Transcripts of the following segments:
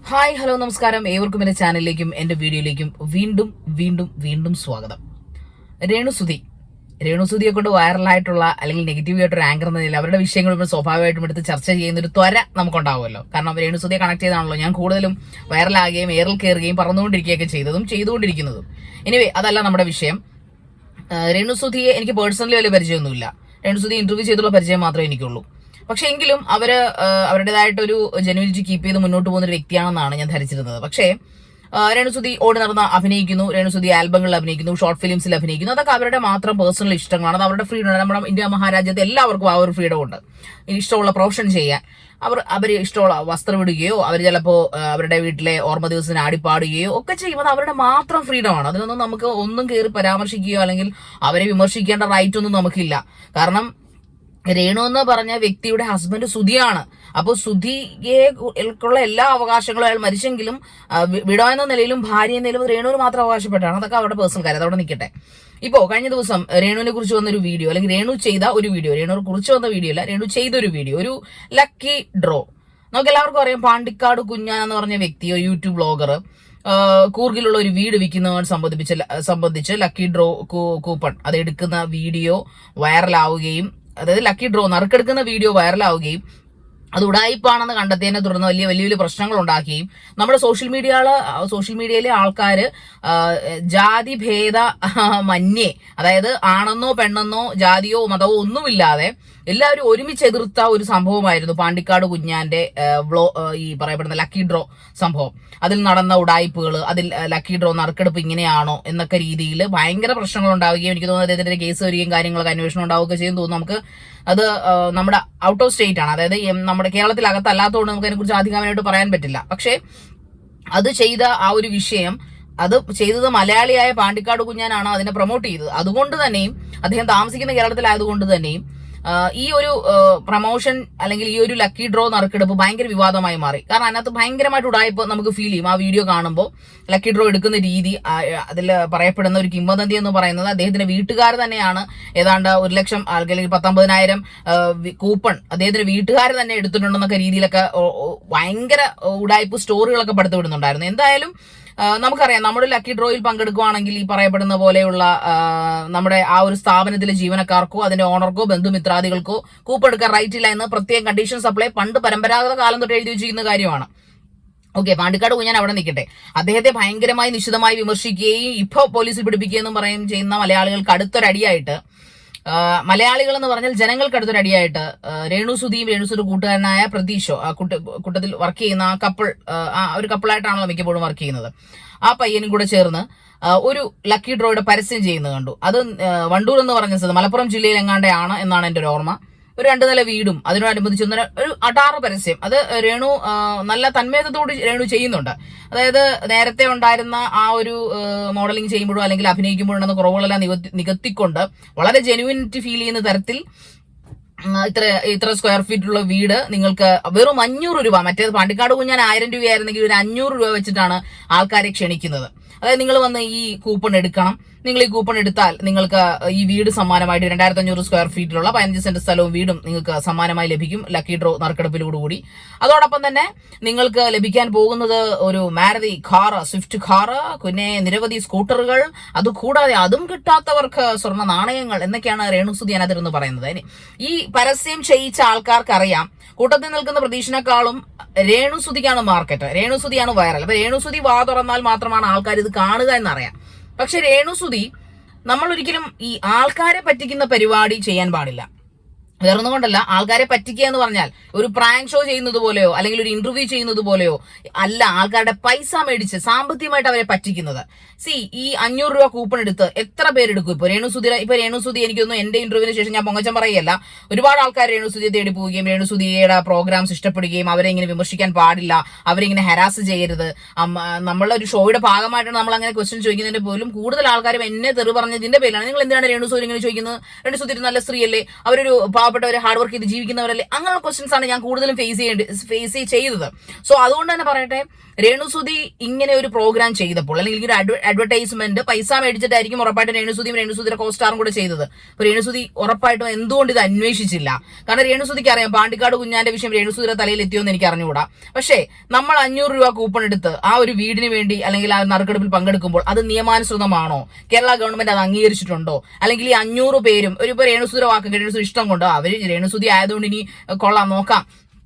Hi hello നമസ്കാരം. ഏവർക്കും എന്റെ ചാനലിലേക്കും എന്റെ വീഡിയോയിലേക്കും വീണ്ടും വീണ്ടും വീണ്ടും സ്വാഗതം. രേണുസുതിയെ കൊണ്ട് വൈറലായിട്ടുള്ള അല്ലെങ്കിൽ നെഗറ്റീവ് ആയിട്ടൊരു ആങ്കർ എന്ന നിലയിൽ അവരുടെ വിഷയങ്ങൾ ഇപ്പോൾ സ്വാഭാവികമായിട്ടും എടുത്ത് ചർച്ച ചെയ്യുന്ന ഒരു ത്വര നമുക്കുണ്ടാവുമല്ലോ. കാരണം രേണുസുതിയെ കണക്ട് ചെയ്താണല്ലോ ഞാൻ കൂടുതലും വൈറലാകുകയും എയറിൽ കയറുകയും പറന്നുകൊണ്ടിരിക്കുകയൊക്കെ ചെയ്തുകൊണ്ടിരിക്കുന്നതും. എനിവേ, അതല്ല നമ്മുടെ വിഷയം. രേണുസുതിയെ എനിക്ക് പേഴ്സണലി വലിയ പരിചയമൊന്നുമില്ല. രേണുസുതി ഇന്റർവ്യൂ ചെയ്തുള്ള പരിചയം മാത്രമേ എനിക്കുള്ളൂ. പക്ഷെ എങ്കിലും അവരുടേതായിട്ടൊരു ജെനുവിനിറ്റി കീപ്പ് ചെയ്ത് മുന്നോട്ട് പോകുന്ന ഒരു വ്യക്തിയാണെന്നാണ് ഞാൻ ധരിച്ചിരുന്നത്. പക്ഷേ രേണുസുതി ഓടി നടന്ന് അഭിനയിക്കുന്നു, രേണുസുതി ആൽബങ്ങളിൽ അഭിനയിക്കുന്നു, ഷോർട്ട് ഫിലിംസിൽ അഭിനയിക്കുന്നു. അതൊക്കെ അവരുടെ മാത്രം പേഴ്സണൽ ഇഷ്ടങ്ങളാണ്. അത് അവരുടെ ഫ്രീഡം. നമ്മുടെ ഇന്ത്യ മഹാരാജ്യത്ത് എല്ലാവർക്കും ആ ഒരു ഫ്രീഡം ഉണ്ട്, ഇഷ്ടമുള്ള പ്രൊഫഷൻ ചെയ്യാൻ. അവർ ഇഷ്ടമുള്ള വസ്ത്രം ഇടുകയോ അവർ ചിലപ്പോൾ അവരുടെ വീട്ടിലെ ഓർമ്മ ദിവസത്തിന് ആടിപ്പാടുകയോ ഒക്കെ ചെയ്യുമ്പോൾ അവരുടെ മാത്രം ഫ്രീഡമാണ്. അതിനൊന്നും നമുക്ക് ഒന്നും കയറി പരാമർശിക്കുകയോ അല്ലെങ്കിൽ അവരെ വിമർശിക്കേണ്ട റൈറ്റ് ഒന്നും നമുക്കില്ല. കാരണം രേണു എന്ന് പറഞ്ഞ വ്യക്തിയുടെ ഹസ്ബൻഡ് സുധിയാണ്. അപ്പോൾ സുധിക്കുള്ള എല്ലാ അവകാശങ്ങളും അയാൾ മരിച്ചെങ്കിലും വിടോ എന്ന നിലയിലും ഭാര്യ എന്ന നിലയിലും രേണുവിന് മാത്രം അവകാശപ്പെട്ടാണ്. അതൊക്കെ അവരുടെ പേഴ്സണൽ കാര്യം, അതവിടെ നിൽക്കട്ടെ. ഇപ്പോ കഴിഞ്ഞ ദിവസം രേണുവിനെ കുറിച്ച് വന്നൊരു വീഡിയോ, അല്ലെങ്കിൽ രേണു ചെയ്ത ഒരു വീഡിയോ, രേണുവിനെ കുറിച്ച് വന്ന വീഡിയോ അല്ല, രേണു ചെയ്തൊരു വീഡിയോ, ഒരു ലക്കി ഡ്രോ. നമുക്ക് എല്ലാവർക്കും അറിയാം, പാണ്ടിക്കാട് കുഞ്ഞാൻ എന്ന് പറഞ്ഞ വ്യക്തി, ഒരു യൂട്യൂബ് ബ്ലോഗർ, കൂർഗിലുള്ള ഒരു വീട് വിൽക്കുന്നതുമായി സംബന്ധിച്ച് ലക്കി ഡ്രോ കൂപ്പൺ അത് എടുക്കുന്ന വീഡിയോ വൈറലാവുകയും, അതായത് ലക്കി ഡ്രോ നറുക്കെടുക്കുന്ന വീഡിയോ വൈറലാവുകയും അത് ഉടായിപ്പാണെന്ന് കണ്ടെത്തിയതിനെ തുടർന്ന് വലിയ വലിയ പ്രശ്നങ്ങൾ ഉണ്ടാക്കുകയും നമ്മുടെ സോഷ്യൽ മീഡിയയിലെ ആൾക്കാര് ജാതി ഭേദ മന്യേ, അതായത് ആണെന്നോ പെണ്ണെന്നോ ജാതിയോ മതമോ ഒന്നുമില്ലാതെ എല്ലാവരും ഒരുമിച്ച് എതിർത്ത ഒരു സംഭവമായിരുന്നു പാണ്ടിക്കാട് കുഞ്ഞാന്റെ ഈ പറയപ്പെടുന്ന ലക്കി ഡ്രോ സംഭവം. അതിൽ നടന്ന ഉടായ്പകൾ, അതിൽ ലക്കി ഡ്രോ നറുക്കെടുപ്പ് ഇങ്ങനെയാണോ എന്നൊക്കെ രീതിയിൽ ഭയങ്കര പ്രശ്നങ്ങൾ ഉണ്ടാവുകയും എനിക്ക് തോന്നുന്നത് അദ്ദേഹത്തിന്റെ കേസ് വരികയും കാര്യങ്ങളൊക്കെ അന്വേഷണം ഉണ്ടാവുകയൊക്കെ ചെയ്യുന്നു തോന്നുന്നു. നമുക്ക് അത് നമ്മുടെ ഔട്ട് ഓഫ് സ്റ്റേറ്റ് ആണ്, അതായത് നമ്മുടെ കേരളത്തിലകത്തല്ലാത്തതുകൊണ്ട് നമുക്ക് അതിനെക്കുറിച്ച് ആധികാരികമായിട്ട് പറയാൻ പറ്റില്ല. പക്ഷേ അത് ചെയ്ത ആ ഒരു വിഷയം, അത് ചെയ്തത് മലയാളിയായ പാണ്ടിക്കാട് കുഞ്ഞാനാണ് അതിനെ പ്രൊമോട്ട് ചെയ്തത്. അതുകൊണ്ട് തന്നെയും അദ്ദേഹം താമസിക്കുന്ന കേരളത്തിലായതുകൊണ്ട് തന്നെയും ഈ ഒരു പ്രൊമോഷൻ അല്ലെങ്കിൽ ഈ ഒരു ലക്കി ഡ്രോ നറുക്കെടുപ്പ് ഭയങ്കര വിവാദമായി മാറി. കാരണം അതിനകത്ത് ഭയങ്കരമായിട്ട് ഉടായ്പ നമുക്ക് ഫീൽ ചെയ്യും ആ വീഡിയോ കാണുമ്പോൾ. ലക്കി ഡ്രോ എടുക്കുന്ന രീതി, അതിൽ പറയപ്പെടുന്ന ഒരു കിംവദന്തി എന്ന് പറയുന്നത് അദ്ദേഹത്തിന്റെ വീട്ടുകാർ തന്നെയാണ് ഏതാണ്ട് 1 ലക്ഷം അല്ലെങ്കിൽ 19,000 കൂപ്പൺ അദ്ദേഹത്തിന്റെ വീട്ടുകാർ തന്നെ എടുത്തിട്ടുണ്ടെന്നൊക്കെ രീതിയിലൊക്കെ ഭയങ്കര ഉടായ്പ സ്റ്റോറികളൊക്കെ പടുത്തു വിടുന്നുണ്ടായിരുന്നു. എന്തായാലും നമുക്കറിയാം, നമ്മുടെ ലക്കി ഡ്രോയിൽ പങ്കെടുക്കുകയാണെങ്കിൽ ഈ പറയപ്പെടുന്ന പോലെയുള്ള നമ്മുടെ ആ ഒരു സ്ഥാപനത്തിലെ ജീവനക്കാർക്കോ അതിന്റെ ഓണർക്കോ ബന്ധുമിത്രാദികൾക്കോ കൂപ്പൺ എടുക്കാൻ റൈറ്റ് ഇല്ല എന്ന് പ്രത്യേക കണ്ടീഷൻ സപ്ലൈ പണ്ട് പരമ്പരാഗത കാലം തൊട്ട് എഴുതി വെച്ചിരിക്കുന്ന കാര്യമാണ്. ഓക്കെ, പാണ്ടിക്കാട് കുഞ്ഞാൻ അവിടെ നിൽക്കട്ടെ. അദ്ദേഹത്തെ ഭയങ്കരമായി നിശിതമായി വിമർശിക്കുകയും ഇപ്പൊ പോലീസിൽ പിടിപ്പിക്കുകയെന്നും പറയുകയും ചെയ്യുന്ന മലയാളികൾക്ക് അടുത്തൊരടിയായിട്ട്, മലയാളികൾ എന്ന് പറഞ്ഞാൽ ജനങ്ങൾക്ക് അടുത്തൊരടിയായിട്ട് രേണുസുതിയും രേണുസുതി കൂട്ടുകാരനായ പ്രതീഷോ, ആ കൂട്ടത്തിൽ വർക്ക് ചെയ്യുന്ന ആ ഒരു കപ്പിളായിട്ടാണല്ലോ മിക്കപ്പോഴും വർക്ക് ചെയ്യുന്നത്, ആ പയ്യനും കൂടെ ചേർന്ന് ഒരു ലക്കി ഡ്രോയുടെ പരസ്യം ചെയ്യുന്നത് കണ്ടു. അത് വണ്ടൂർ എന്ന് പറഞ്ഞ സ്ഥലം മലപ്പുറം ജില്ലയിൽ എങ്ങാണ്ടാണ് എന്നാണ് എൻ്റെ ഒരു ഓർമ്മ. ഒരു 2 നില വീടും അതിനോടനുബന്ധിച്ച് ഒരു അടാറ് പരസ്യം. അത് രേണു നല്ല തന്മയത്തോട് രേണു ചെയ്യുന്നുണ്ട്. അതായത് നേരത്തെ ഉണ്ടായിരുന്ന ആ ഒരു മോഡലിംഗ് ചെയ്യുമ്പോഴോ അല്ലെങ്കിൽ അഭിനയിക്കുമ്പോഴുണ്ടെന്ന കുറവുകളെല്ലാം നികത്തിക്കൊണ്ട് വളരെ ജെനുവിനിറ്റി ഫീൽ ചെയ്യുന്ന തരത്തിൽ ഇത്ര സ്ക്വയർ ഫീറ്റുള്ള വീട് നിങ്ങൾക്ക് വെറും 500 രൂപ, മറ്റേത് പാണ്ടിക്കാട് കുഞ്ഞാൻ 1000 രൂപയായിരുന്നെങ്കിൽ ഒരു 500 രൂപ വെച്ചിട്ടാണ് ആൾക്കാരെ ക്ഷണിക്കുന്നത്. അതായത് നിങ്ങൾ വന്ന് ഈ കൂപ്പൺ എടുക്കണം, നിങ്ങൾ ഈ കൂപ്പൺ എടുത്താൽ നിങ്ങൾക്ക് ഈ വീട് സമ്മാനമായിട്ട് 2500 സ്ക്വയർ ഫീറ്റിലുള്ള 15 സെന്റ് സ്ഥലവും വീടും നിങ്ങൾക്ക് സമ്മാനമായി ലഭിക്കും ലക്കി ഡ്രോ നറുക്കെടുപ്പിലൂടുകൂടി. അതോടൊപ്പം തന്നെ നിങ്ങൾക്ക് ലഭിക്കാൻ പോകുന്നത് ഒരു മാരുതി കാർ, സ്വിഫ്റ്റ് കാർ, പിന്നെ നിരവധി സ്കൂട്ടറുകൾ, അതുകൂടാതെ അതും കിട്ടാത്തവർക്ക് സ്വർണ്ണ നാണയങ്ങൾ എന്നൊക്കെയാണ് രേണുസുതി അതിർന്ന് പറയുന്നത്. ഈ പരസ്യം ചെയ്യിച്ച ആൾക്കാർക്കറിയാം കൂട്ടത്തിൽ നിൽക്കുന്ന പ്രതീക്ഷനേക്കാളും രേണുസുതിക്കാണ് മാർക്കറ്റ്, രേണുസുതിയാണ് വൈറൽ. അപ്പൊ രേണുസുതി വാ തുറന്നാൽ മാത്രമാണ് ആൾക്കാർ ഇത് കാണുക എന്നറിയാം. പക്ഷെ രേണുസുതി, നമ്മൾ ഒരിക്കലും ഈ ആൾക്കാരെ പറ്റിക്കുന്ന പരിപാടി ചെയ്യാൻ പാടില്ല. വേറൊന്നുകൊണ്ടല്ല, ആൾക്കാരെ പറ്റിക്കുക എന്ന് പറഞ്ഞാൽ ഒരു പ്രാങ്ക് ഷോ ചെയ്യുന്നത് പോലെയോ അല്ലെങ്കിൽ ഒരു ഇന്റർവ്യൂ ചെയ്യുന്നത് പോലെയോ അല്ല ആൾക്കാരുടെ പൈസ മേടിച്ച് സാമ്പത്തികമായിട്ട് അവരെ പറ്റിക്കുന്നത്. ഈ 500 രൂപ കൂപ്പൺ എടുത്ത് എത്ര പേരെടുക്കും? ഇപ്പൊ രേണുസുതി എനിക്കൊന്നും എന്റെ ഇന്റർവ്യൂവിന് ശേഷം ഞാൻ പൊങ്ങച്ചം പറയല്ല, ഒരുപാട് ആൾക്കാർ രേണുസുതിയെ തേടി പോവുകയും രേണുസുതിയുടെ പ്രോഗ്രാംസ് ഇഷ്ടപ്പെടുകയും അവരെ ഇങ്ങനെ വിമർശിക്കാൻ പാടില്ല, അവരിങ്ങനെ ഹരാസ് ചെയ്യരുത്, നമ്മളെ ഒരു ഷോയുടെ ഭാഗമായിട്ടാണ് നമ്മൾ അങ്ങനെ ക്വസ്റ്റ്യൻ ചോദിക്കുന്നതിന്റെ പോലും കൂടുതൽ ആൾക്കാരും എന്നെ തെറി പറഞ്ഞതിന്റെ പേരിലാണ് നിങ്ങൾ എന്തിനാണ് രേണുസുതി ഇങ്ങനെ ചോദിക്കുന്നത്? രേണുസുതി നല്ല സ്ത്രീയല്ലേ, അവരൊരു പാവപ്പെട്ടവർ ഹാർഡ് വർക്ക് ചെയ്ത് ജീവിക്കുന്നവരല്ലേ, അങ്ങനെയുള്ള ക്വസ്റ്റ്യൻസ് ആണ് ഞാൻ കൂടുതലും ഫേസ് ചെയ്തത്. സോ അതുകൊണ്ട് തന്നെ പറയട്ടെ, രേണുസുതി ഇങ്ങനെ ഒരു പ്രോഗ്രാം ചെയ്തപ്പോൾ അല്ലെങ്കിൽ ഒരു അഡ്വർടൈസ്മെന്റ് പൈസ മേടിച്ചിട്ടായിരിക്കും ഉറപ്പായിട്ടും രേണുസുതിയുടെ കോസ്റ്റാറും കൂടെ ചെയ്തത്. അപ്പൊ രേണുസുതി ഉറപ്പായിട്ടും എന്തുകൊണ്ട് ഇത് അന്വേഷിച്ചില്ല? കാരണം രേണുസുതിക്ക് അറിയാം പാണ്ടിക്കാട് കുഞ്ഞാന്റെ വിഷയം രേണുസുതിയുടെ തലയിൽ എത്തിയോന്ന് എനിക്ക് അറിഞ്ഞുകൂടാ. പക്ഷേ നമ്മൾ 500 രൂപ കൂപ്പൺ എടുത്ത് ആ ഒരു വീടിന് വേണ്ടി അല്ലെങ്കിൽ ആ നറുക്കെടുപ്പിൽ പങ്കെടുക്കുമ്പോൾ അത് നിയമാനുസൃതമാണോ? കേരള ഗവൺമെന്റ് അത് അംഗീകരിച്ചിട്ടുണ്ടോ? അല്ലെങ്കിൽ ഈ 500 പേരും ഇപ്പൊ രേണുസുതിയുടെ വാക്ക് രേണുസുതി ഇഷ്ടം കൊണ്ടോ അവര് രേണുസുതി ആയതുകൊണ്ട് ഇനി കൊള്ളാം നോക്കാം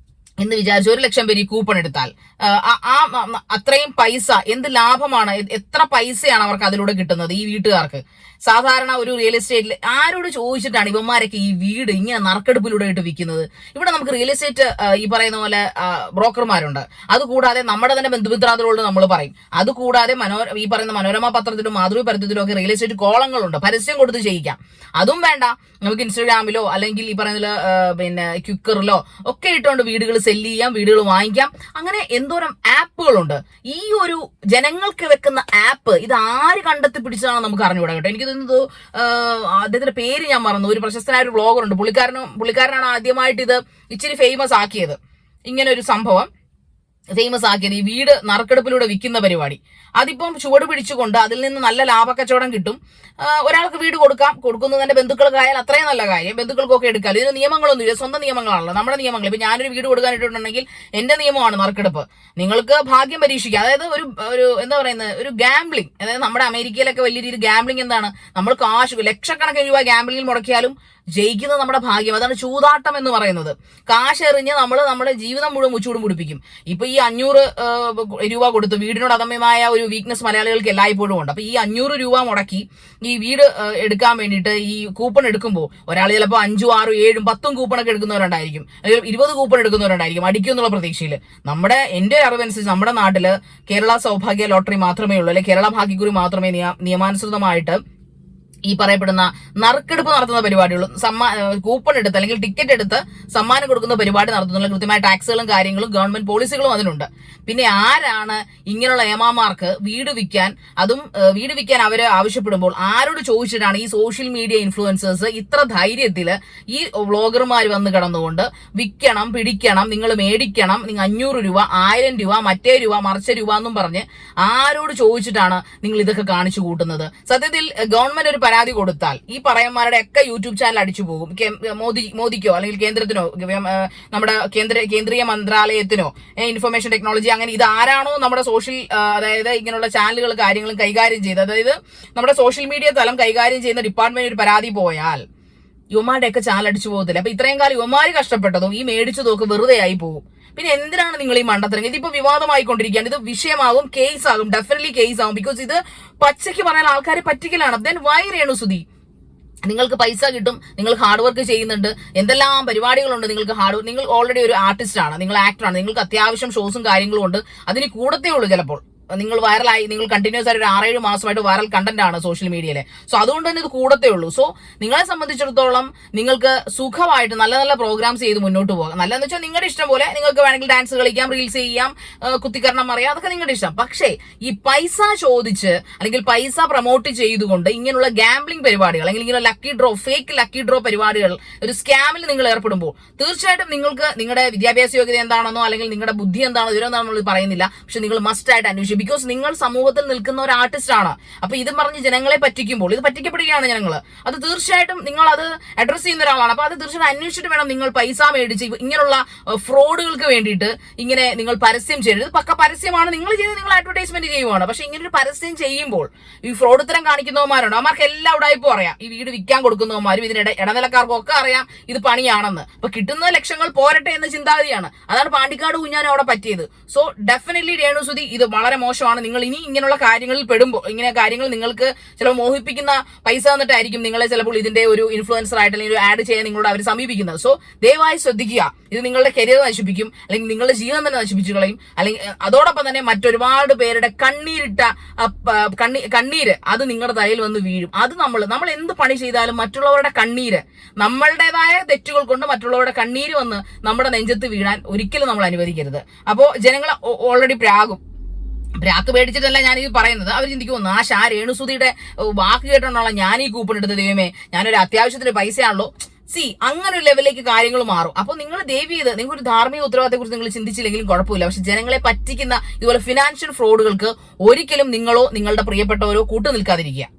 എന്ന് വിചാരിച്ചു 1 ലക്ഷം പേര് ഈ കൂപ്പൺ എടുത്താൽ അത്രയും പൈസ എന്ത് ലാഭമാണ്, എത്ര പൈസയാണ് അവർക്ക് അതിലൂടെ കിട്ടുന്നത് ഈ വീട്ടുകാർക്ക്? സാധാരണ ഒരു റിയൽ എസ്റ്റേറ്റിൽ ആരോട് ചോദിച്ചിട്ടാണ് ഇവന്മാരൊക്കെ ഈ വീട് ഇങ്ങനെ നറുക്കെടുപ്പിലൂടെ ഇട്ട് വിൽക്കുന്നത്? ഇവിടെ നമുക്ക് റിയൽ എസ്റ്റേറ്റ് ഈ പറയുന്ന പോലെ ബ്രോക്കർമാരുണ്ട്. അതുകൂടാതെ നമ്മുടെ തന്നെ ബന്ധുമിത്രാദികളോട് നമ്മൾ പറയും. അതുകൂടാതെ ഈ പറയുന്ന മനോരമ പത്രത്തിലും മാതൃഭൂമി പത്രത്തിലും ഒക്കെ റിയൽ എസ്റ്റേറ്റ് കോളങ്ങളുണ്ട്, പരസ്യം കൊടുത്ത് ചെയ്യിക്കാം. അതും വേണ്ട, നമുക്ക് ഇൻസ്റ്റാഗ്രാമിലോ അല്ലെങ്കിൽ ഈ പറയുന്ന പിന്നെ ക്വിക്കറിലോ ഒക്കെ ഇട്ടുകൊണ്ട് വീടുകൾ സെല്ല് ചെയ്യാം, വീടുകൾ വാങ്ങിക്കാം. അങ്ങനെ എന്തോരം ആപ്പുകളുണ്ട്. ഈ ഒരു ജനങ്ങൾക്ക് വെക്കുന്ന ആപ്പ് ഇത് ആര് കണ്ടെത്തി പിടിച്ചതാണെന്ന് നമുക്ക് അറിഞ്ഞുകൂടാ കേട്ടോ. എനിക്ക് തോന്നുന്നത് അദ്ദേഹത്തിന്റെ പേര് ഞാൻ മറന്നു. ഒരു പ്രശസ്തനായ ഒരു വ്ളോഗർ ഉണ്ട്, പുള്ളിക്കാരനാണ് ആദ്യമായിട്ട് ഇത് ഇച്ചിരി ഫേമസ് ആക്കിയത്. ഇങ്ങനെ ഒരു സംഭവം ഫേമസ് ആക്കിയത് ഈ വീട് നറുക്കെടുപ്പിലൂടെ വിൽക്കുന്ന പരിപാടി. അതിപ്പം ചുവട് പിടിച്ചുകൊണ്ട് അതിൽ നിന്ന് നല്ല ലാഭക്കച്ചവടം കിട്ടും. ഒരാൾക്ക് വീട് കൊടുക്കുന്നത് തന്നെ ബന്ധുക്കൾക്കായാൽ അത്രയും നല്ല കാര്യം, ബന്ധുക്കൾക്കൊക്കെ എടുക്കാം. ഇതിന് നിയമങ്ങളൊന്നുമില്ല, സ്വന്തം നിയമങ്ങളാണല്ലോ, നമ്മുടെ നിയമങ്ങൾ. ഇപ്പൊ ഞാനൊരു വീട് കൊടുക്കാനിട്ടുണ്ടെങ്കിൽ എന്റെ നിയമമാണ് നറുക്കെടുപ്പ്. നിങ്ങൾക്ക് ഭാഗ്യം പരീക്ഷിക്കുക. അതായത് ഒരു എന്താ പറയുന്നത്, ഒരു ഗാംബ്ലിംഗ്. അതായത് നമ്മുടെ അമേരിക്കയിലൊക്കെ വലിയ രീതിയിൽ ഗാംബ്ലിംഗ് എന്താണ്, നമ്മൾ കാശ് ലക്ഷക്കണക്കിന് രൂപ ഗാംബ്ലിംഗിൽ മുടക്കിയാലും ജയിക്കുന്നത് നമ്മുടെ ഭാഗ്യം. അതാണ് ചൂതാട്ടം എന്ന് പറയുന്നത്. കാശ് എറിഞ്ഞ് നമ്മുടെ ജീവിതം മുഴുവൻ മുച്ചൂടും പിടിപ്പിക്കും. ഇപ്പൊ ഈ 500 രൂപ കൊടുത്ത് വീടിനോട് അദമ്യമായ ഒരു വീക്ക്നെസ് മലയാളികൾക്ക് എല്ലായ്പ്പോഴും ഉണ്ട്. അപ്പൊ ഈ 500 രൂപ മുടക്കി ഈ വീട് എടുക്കാൻ വേണ്ടിയിട്ട് ഈ കൂപ്പൺ എടുക്കുമ്പോൾ ഒരാൾ ചിലപ്പോൾ 5, 6, 7, 10 കൂപ്പണൊക്കെ എടുക്കുന്നവരുണ്ടായിരിക്കും, അല്ലെങ്കിൽ 20 കൂപ്പൺ എടുക്കുന്നവരുണ്ടായിരിക്കും അടിക്കും എന്നുള്ള പ്രതീക്ഷയിൽ. എന്റെ അറിവനുസരിച്ച് നമ്മുടെ നാട്ടില് കേരള സൗഭാഗ്യ ലോട്ടറി മാത്രമേ ഉള്ളൂ, അല്ലെങ്കിൽ കേരള ഭാഗ്യക്കുറി മാത്രമേ നിയമാനുസൃതമായിട്ട് ഈ പറയപ്പെടുന്ന നറുക്കെടുപ്പ് നടത്തുന്ന പരിപാടികളും കൂപ്പൺ എടുത്ത് അല്ലെങ്കിൽ ടിക്കറ്റ് എടുത്ത് സമ്മാനം കൊടുക്കുന്ന പരിപാടി നടത്തുന്നുള്ള കൃത്യമായ ടാക്സുകളും കാര്യങ്ങളും ഗവൺമെന്റ് പോളിസികളും അതിനുണ്ട്. പിന്നെ ആരാണ് ഇങ്ങനെയുള്ള ഏമാമാർക്ക് വീട് വിൽക്കാൻ അവര് ആവശ്യപ്പെടുമ്പോൾ ആരോട് ചോദിച്ചിട്ടാണ് ഈ സോഷ്യൽ മീഡിയ ഇൻഫ്ലുവൻസേഴ്സ് ഇത്ര ധൈര്യത്തില് ഈ വ്ളോഗർമാർ വന്ന് കിടന്നുകൊണ്ട് വിൽക്കണം, പിടിക്കണം, നിങ്ങൾ മേടിക്കണം, നിങ്ങൾ 500 രൂപ, 1000 രൂപ, മറ്റേ രൂപ, മറിച്ച രൂപ എന്നും പറഞ്ഞ് ആരോട് ചോദിച്ചിട്ടാണ് നിങ്ങൾ ഇതൊക്കെ കാണിച്ചു കൂട്ടുന്നത്? സത്യത്തിൽ ഗവൺമെന്റ് ഒരു പരാതി കൊടുത്താൽ ഈ പറയന്മാരുടെ ഒക്കെ യൂട്യൂബ് ചാനൽ അടിച്ചു പോകും. മോദിക്കോ അല്ലെങ്കിൽ കേന്ദ്രത്തിനോ നമ്മുടെ കേന്ദ്രീയ മന്ത്രാലയത്തിനോ ഇൻഫർമേഷൻ ടെക്നോളജി അങ്ങനെ ഇത് ആരാണോ നമ്മുടെ സോഷ്യൽ അതായത് ഇങ്ങനെയുള്ള ചാനലുകൾ കാര്യങ്ങളും കൈകാര്യം ചെയ്ത്, അതായത് നമ്മുടെ സോഷ്യൽ മീഡിയ തലം കൈകാര്യം ചെയ്യുന്ന ഡിപ്പാർട്ട്മെന്റ് ഒരു പരാതി പോയാൽ യുവമാരുടെ ഒക്കെ ചാനൽ അടിച്ചു പോകത്തില്ല. അപ്പൊ ഇത്രയും കാലം യുവമാര് കഷ്ടപ്പെട്ടതും ഈ മേടിച്ചതും ഒക്കെ വെറുതെ ആയി പോകും. പിന്നെ എന്തിനാണ് നിങ്ങൾ ഈ മണ്ടത്തരം? ഇതിപ്പോ വിവാദമായിക്കൊണ്ടിരിക്കുകയാണ്, ഇത് വിഷയമാകും, കേസ് ആകും, ഡെഫിനറ്റ്ലി കേസ് ആകും. ബിക്കോസ് ഇത് പച്ചയ്ക്ക് പറഞ്ഞാൽ ആൾക്കാരെ പറ്റിക്കലാണ്. ദെൻ വൈ രേണുസുതി? നിങ്ങൾക്ക് പൈസ കിട്ടും, നിങ്ങൾ ഹാർഡ് വർക്ക് ചെയ്യുന്നുണ്ട്, എന്തെല്ലാം പരിപാടികളുണ്ട് നിങ്ങൾക്ക് നിങ്ങൾ ഓൾറെഡി ഒരു ആർട്ടിസ്റ്റ് ആണ്, നിങ്ങൾ ആക്ടറാണ്, നിങ്ങൾക്ക് അത്യാവശ്യം ഷോസും കാര്യങ്ങളും ഉണ്ട്. അതിന് കൂടത്തേ ഉള്ളൂ ചിലപ്പോൾ നിങ്ങൾ വൈറലായി, നിങ്ങൾ കണ്ടിന്യൂസ് ആയിട്ട് ഒരു 6-7 മാസമായിട്ട് വൈറൽ കണ്ടന്റ് ആണ് സോഷ്യൽ മീഡിയയിലെ. സോ അതുകൊണ്ട് തന്നെ ഇത് കൂടത്തേ ഉള്ളൂ. സോ നിങ്ങളെ സംബന്ധിച്ചിടത്തോളം നിങ്ങൾക്ക് സുഖമായിട്ട് നല്ല നല്ല പ്രോഗ്രാംസ് ചെയ്ത് മുന്നോട്ട് പോകാം. നല്ലതെന്ന് വെച്ചാൽ നിങ്ങളുടെ ഇഷ്ടം പോലെ നിങ്ങൾക്ക് വേണമെങ്കിൽ ഡാൻസ് കളിക്കാം, റീൽസ് ചെയ്യാം, കുത്തിക്കരണം അറിയാം, അതൊക്കെ നിങ്ങളുടെ ഇഷ്ടം. പക്ഷേ ഈ പൈസ ചോദിച്ച് അല്ലെങ്കിൽ പൈസ പ്രൊമോട്ട് ചെയ്തുകൊണ്ട് ഇങ്ങനെയുള്ള ഗാംബ്ലിംഗ് പരിപാടികൾ അല്ലെങ്കിൽ ഇങ്ങനെ ഫേക്ക് ലക്കി ഡ്രോ പരിപാടികൾ, ഒരു സ്കാമിൽ നിങ്ങൾ ഏർപ്പെടുമ്പോൾ തീർച്ചയായിട്ടും നിങ്ങൾക്ക് നിങ്ങളുടെ വിദ്യാഭ്യാസ യോഗ്യത എന്താണെന്നോ അല്ലെങ്കിൽ നിങ്ങളുടെ ബുദ്ധി എന്താണോ ഇവരെന്താണെന്നോ നമ്മൾ പറയുന്നില്ല. പക്ഷെ നിങ്ങൾ മസ്റ്റ് ആയിട്ട് അന്വേഷിക്കും. ബിക്കോസ് നിങ്ങൾ സമൂഹത്തിൽ നിൽക്കുന്ന ഒരു ആർട്ടിസ്റ്റ് ആണ്. അപ്പൊ ഇത് പറഞ്ഞ് ജനങ്ങളെ പറ്റിക്കുമ്പോൾ ഇത് പറ്റിക്കപ്പെടുകയാണ് ജനങ്ങൾ. അത് തീർച്ചയായിട്ടും നിങ്ങൾ അത് അഡ്രസ് ചെയ്യുന്ന ഒരാളാണ്. അപ്പൊ അത് തീർച്ചയായിട്ടും അന്വേഷിച്ചിട്ട് വേണം നിങ്ങൾ പൈസ മേടിച്ച് ഇങ്ങനെയുള്ള ഫ്രോഡുകൾക്ക് വേണ്ടിയിട്ട് ഇങ്ങനെ നിങ്ങൾ പരസ്യം ചെയ്യരുത്. ഇത് പക്ക പരസ്യമാണ് നിങ്ങൾ ചെയ്യുന്നത്, നിങ്ങൾ അഡ്വർടൈസ്മെന്റ് ചെയ്യുവാണ്. പക്ഷെ ഇങ്ങനെ ഒരു പരസ്യം ചെയ്യുമ്പോൾ ഈ ഫ്രോഡുത്തരം കാണിക്കുന്നവന്മാരുണ്ട്, അവർക്ക് എല്ലാം ഉടായിപ്പോ അറിയാം. ഈ വീട് വിൽക്കാൻ കൊടുക്കുന്നവന്മാരും ഇതിനിടെ ഇടനിലക്കാർക്കും ഒക്കെ അറിയാം ഇത് പണിയാണെന്ന്. അപ്പൊ കിട്ടുന്ന ലക്ഷങ്ങൾ പോരട്ടെ എന്ന ചിന്താഗതിയാണ്. അതാണ് പാണ്ടിക്കാട് കുഞ്ഞാനും അവിടെ പറ്റിയത്. സോ ഡെഫിനറ്റ്ലി രേണുസുതി ഇത് വളരെ മോശമാണ്. നിങ്ങൾ ഇനി ഇങ്ങനെയുള്ള കാര്യങ്ങളിൽ പെടുമ്പോൾ, ഇങ്ങനെ കാര്യങ്ങൾ നിങ്ങൾക്ക് ചിലപ്പോൾ മോഹിപ്പിക്കുന്ന പൈസ തന്നിട്ടായിരിക്കും നിങ്ങളെ ചിലപ്പോൾ ഇതിന്റെ ഒരു ഇൻഫ്ലുവൻസർ ആയിട്ട് അല്ലെങ്കിൽ ഒരു ആഡ് ചെയ്യാൻ നിങ്ങളോട് അവർ സമീപിക്കുന്നത്. സോ ദയവായി ശ്രദ്ധിക്കുക. ഇത് നിങ്ങളുടെ കരിയർ നശിപ്പിക്കും, അല്ലെങ്കിൽ നിങ്ങളുടെ ജീവിതം തന്നെ നശിപ്പിച്ചു കളയും. അല്ലെങ്കിൽ അതോടൊപ്പം തന്നെ മറ്റൊരുപാട് പേരുടെ കണ്ണീര് അത് നിങ്ങളുടെ തലയിൽ വന്ന് വീഴും. അത് നമ്മൾ എന്ത് പണി ചെയ്താലും മറ്റുള്ളവരുടെ കണ്ണീര്, നമ്മളുടേതായ തെറ്റുകൾ കൊണ്ട് മറ്റുള്ളവരുടെ കണ്ണീര് വന്ന് നമ്മുടെ നെഞ്ചത്ത് വീഴാൻ ഒരിക്കലും നമ്മൾ അനുവദിക്കരുത്. അപ്പോ ജനങ്ങൾ ഓൾറെഡി ബ്രാക്ക് പേടിച്ചിട്ടല്ല ഞാനിത് പറയുന്നത്. അവർ ചിന്തിക്കുമോ രേണുസുതിയുടെ വാക്ക് കേട്ടോണ്ടാണല്ലോ ഞാൻ ഈ കൂപ്പൺ എടുത്ത, ദൈവമേ ഞാനൊരു അത്യാവശ്യത്തിന് പൈസയാണല്ലോ, അങ്ങനെ ഒരു ലെവലിലേക്ക് കാര്യങ്ങൾ മാറും. അപ്പൊ നിങ്ങൾ ദയവ് ചെയ്ത് നിങ്ങൾക്കൊരു ധാർമ്മിക ഉത്തരവാദിത്തത്തെ കുറിച്ച് നിങ്ങൾ ചിന്തിച്ചില്ലെങ്കിലും കുഴപ്പമില്ല. പക്ഷെ ജനങ്ങളെ പറ്റിക്കുന്ന ഇതുപോലെ ഫിനാൻഷ്യൽ ഫ്രോഡുകൾക്ക് ഒരിക്കലും നിങ്ങളോ നിങ്ങളുടെ പ്രിയപ്പെട്ടവരോ കൂട്ടു നിൽക്കാതിരിക്കുക.